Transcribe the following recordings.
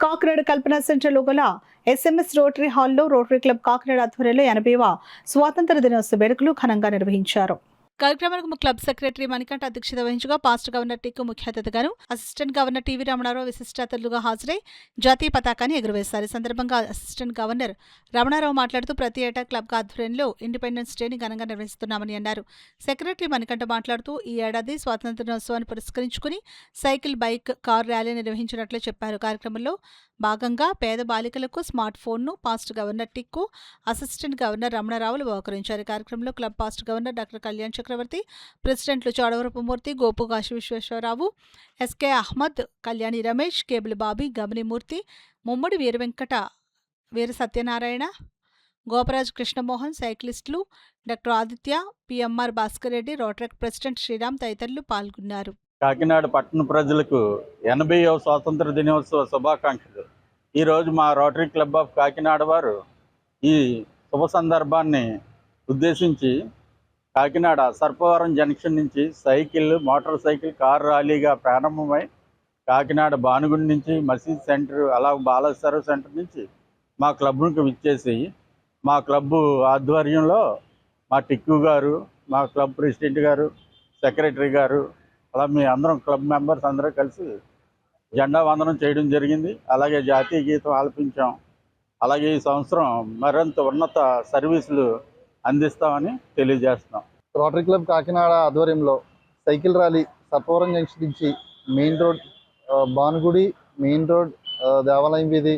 కాకినాడ కల్పన సెంటర్లో గల SMS rotary హాల్లో రోటరీ క్లబ్ కాకినాడ ఆధ్వర్యంలో 80వ స్వాతంత్ర దినోత్సవ వేడుకలు ఘనంగా నిర్వహించారు. కార్యక్రమానికి క్లబ్ సెక్రటరీ మణికంఠ అధ్యక్షత వహించగా పాస్ట్ గవర్నర్ టిక్కు ముఖ్య అతిథిగాను, అసిస్టెంట్ గవర్నర్ టీవీ రమణారావు విశిష్ట అతిథులుగా హాజరై జాతీయ పతాకాన్ని ఎగురవేశారు. ఈ సందర్భంగా అసిస్టెంట్ గవర్నర్ రమణారావు మాట్లాడుతూ ప్రతి ఏటా క్లబ్ ఆధ్వర్యంలో ఇండిపెండెన్స్ డేని ఘనంగా నిర్వహిస్తున్నామని అన్నారు. సెక్రటరీ మణికంఠ మాట్లాడుతూ ఈ ఏడాది స్వాతంత్ర దినోత్సవాన్ని పురస్కరించుకుని సైకిల్, బైక్, కార్ ర్యాలీ నిర్వహించినట్లు చెప్పారు. కార్యక్రమంలో భాగంగా పేద బాలికలకు స్మార్ట్ ఫోన్ను past governor Tikku, assistant governor రమణారావులు బహుకరించారు. కార్యక్రమంలో club past governor doctor Kalyan Chakravarthi, ప్రెసిడెంట్లు చోడవరపు మూర్తి, గోపు కాశీ విశ్వేశ్వరరావు, ఎస్కే అహ్మద్, కళ్యాణి రమేష్, కేబుల్ బాబీ, గమనిమూర్తి, ముమ్మడి వీర సత్యనారాయణ, గోపరాజు కృష్ణమోహన్, సైక్లిస్టులు doctor Aditya, PMR Bhaskar Reddy, rotary president Sriram తదితరులు పాల్గొన్నారు. కాకినాడ పట్టణ ప్రజలకు 80వ స్వాతంత్ర దినోత్సవ శుభాకాంక్షలు. ఈరోజు మా రోటరీ క్లబ్ ఆఫ్ కాకినాడ వారు ఈ శుభ సందర్భాన్ని ఉద్దేశించి కాకినాడ సర్పవరం జంక్షన్ నుంచి సైకిల్, మోటార్ సైకిల్, కార్ ర్యాలీగా ప్రారంభమై కాకినాడ భానుగుడి నుంచి మసీద్ సెంటర్, అలా బాలేశ్వర సెంటర్ నుంచి మా క్లబ్కు విచ్చేసి మా క్లబ్ ఆధ్వర్యంలో మా టిక్కు గారు, మా క్లబ్ ప్రెసిడెంట్ గారు, సెక్రటరీ గారు, అలా మీ అందరం క్లబ్ మెంబర్స్ అందరూ కలిసి జెండా వందనం చేయడం జరిగింది. అలాగే జాతీయ గీతం ఆలపించాం. అలాగే ఈ సంవత్సరం మరింత ఉన్నత సర్వీసులు అందిస్తామని తెలియజేస్తున్నాం. రోటరీ క్లబ్ కాకినాడ ఆధ్వర్యంలో సైకిల్ ర్యాలీ సర్పవరం జంక్షన్ నుంచి main road, Bhanugudi main road, దేవాలయం వీధి,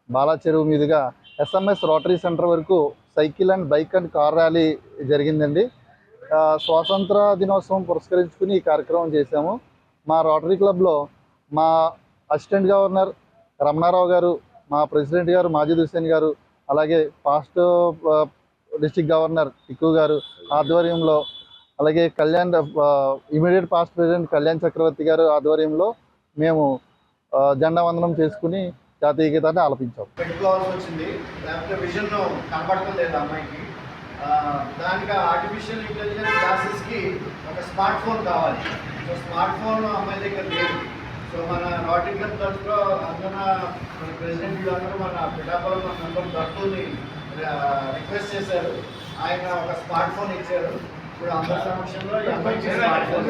బాలా చెరువు మీదుగా SMS రోటరీ సెంటర్ వరకు cycle and bike and car rally జరిగిందండి. స్వాతంత్ర దినోత్సవం పురస్కరించుకుని ఈ కార్యక్రమం చేశాము. మా రోటరీ క్లబ్లో మా అసిస్టెంట్ గవర్నర్ రమణారావు గారు, మా ప్రెసిడెంట్ గారు మాజిద్ హుస్సేన్ గారు, అలాగే పాస్ట్ డిస్ట్రిక్ట్ గవర్నర్ టిక్కు గారు ఆధ్వర్యంలో, అలాగే ఇమీడియట్ పాస్ట్ ప్రెసిడెంట్ కళ్యాణ్ చక్రవర్తి గారు ఆధ్వర్యంలో మేము జెండా వందనం చేసుకుని జాతీయ గీతాన్ని ఆలపించాం. పెట్టుకోవాల్సి వచ్చింది, లేకపోతే విజన్ కనబడతలేదు అమ్మాయికి. దానికి ఆర్టిఫిషియల్ ఇంటెలిజెన్స్ క్లాసెస్కి ఒక స్మార్ట్ ఫోన్ కావాలి. సో స్మార్ట్ ఫోన్ అమ్మాయి దగ్గర లేదు. సో మన రోటరీ క్లబ్ తరఫులో అందరూ మన ప్రెసిడెంట్ అందరూ మన పిఠాపురం మన మెంబర్ దత్తుని రిక్వెస్ట్ చేశారు. ఆయన ఒక స్మార్ట్ ఫోన్ ఇచ్చారు. ఇప్పుడు అందరి సమక్షంలో ఈ అమ్మాయికి స్మార్ట్ ఫోన్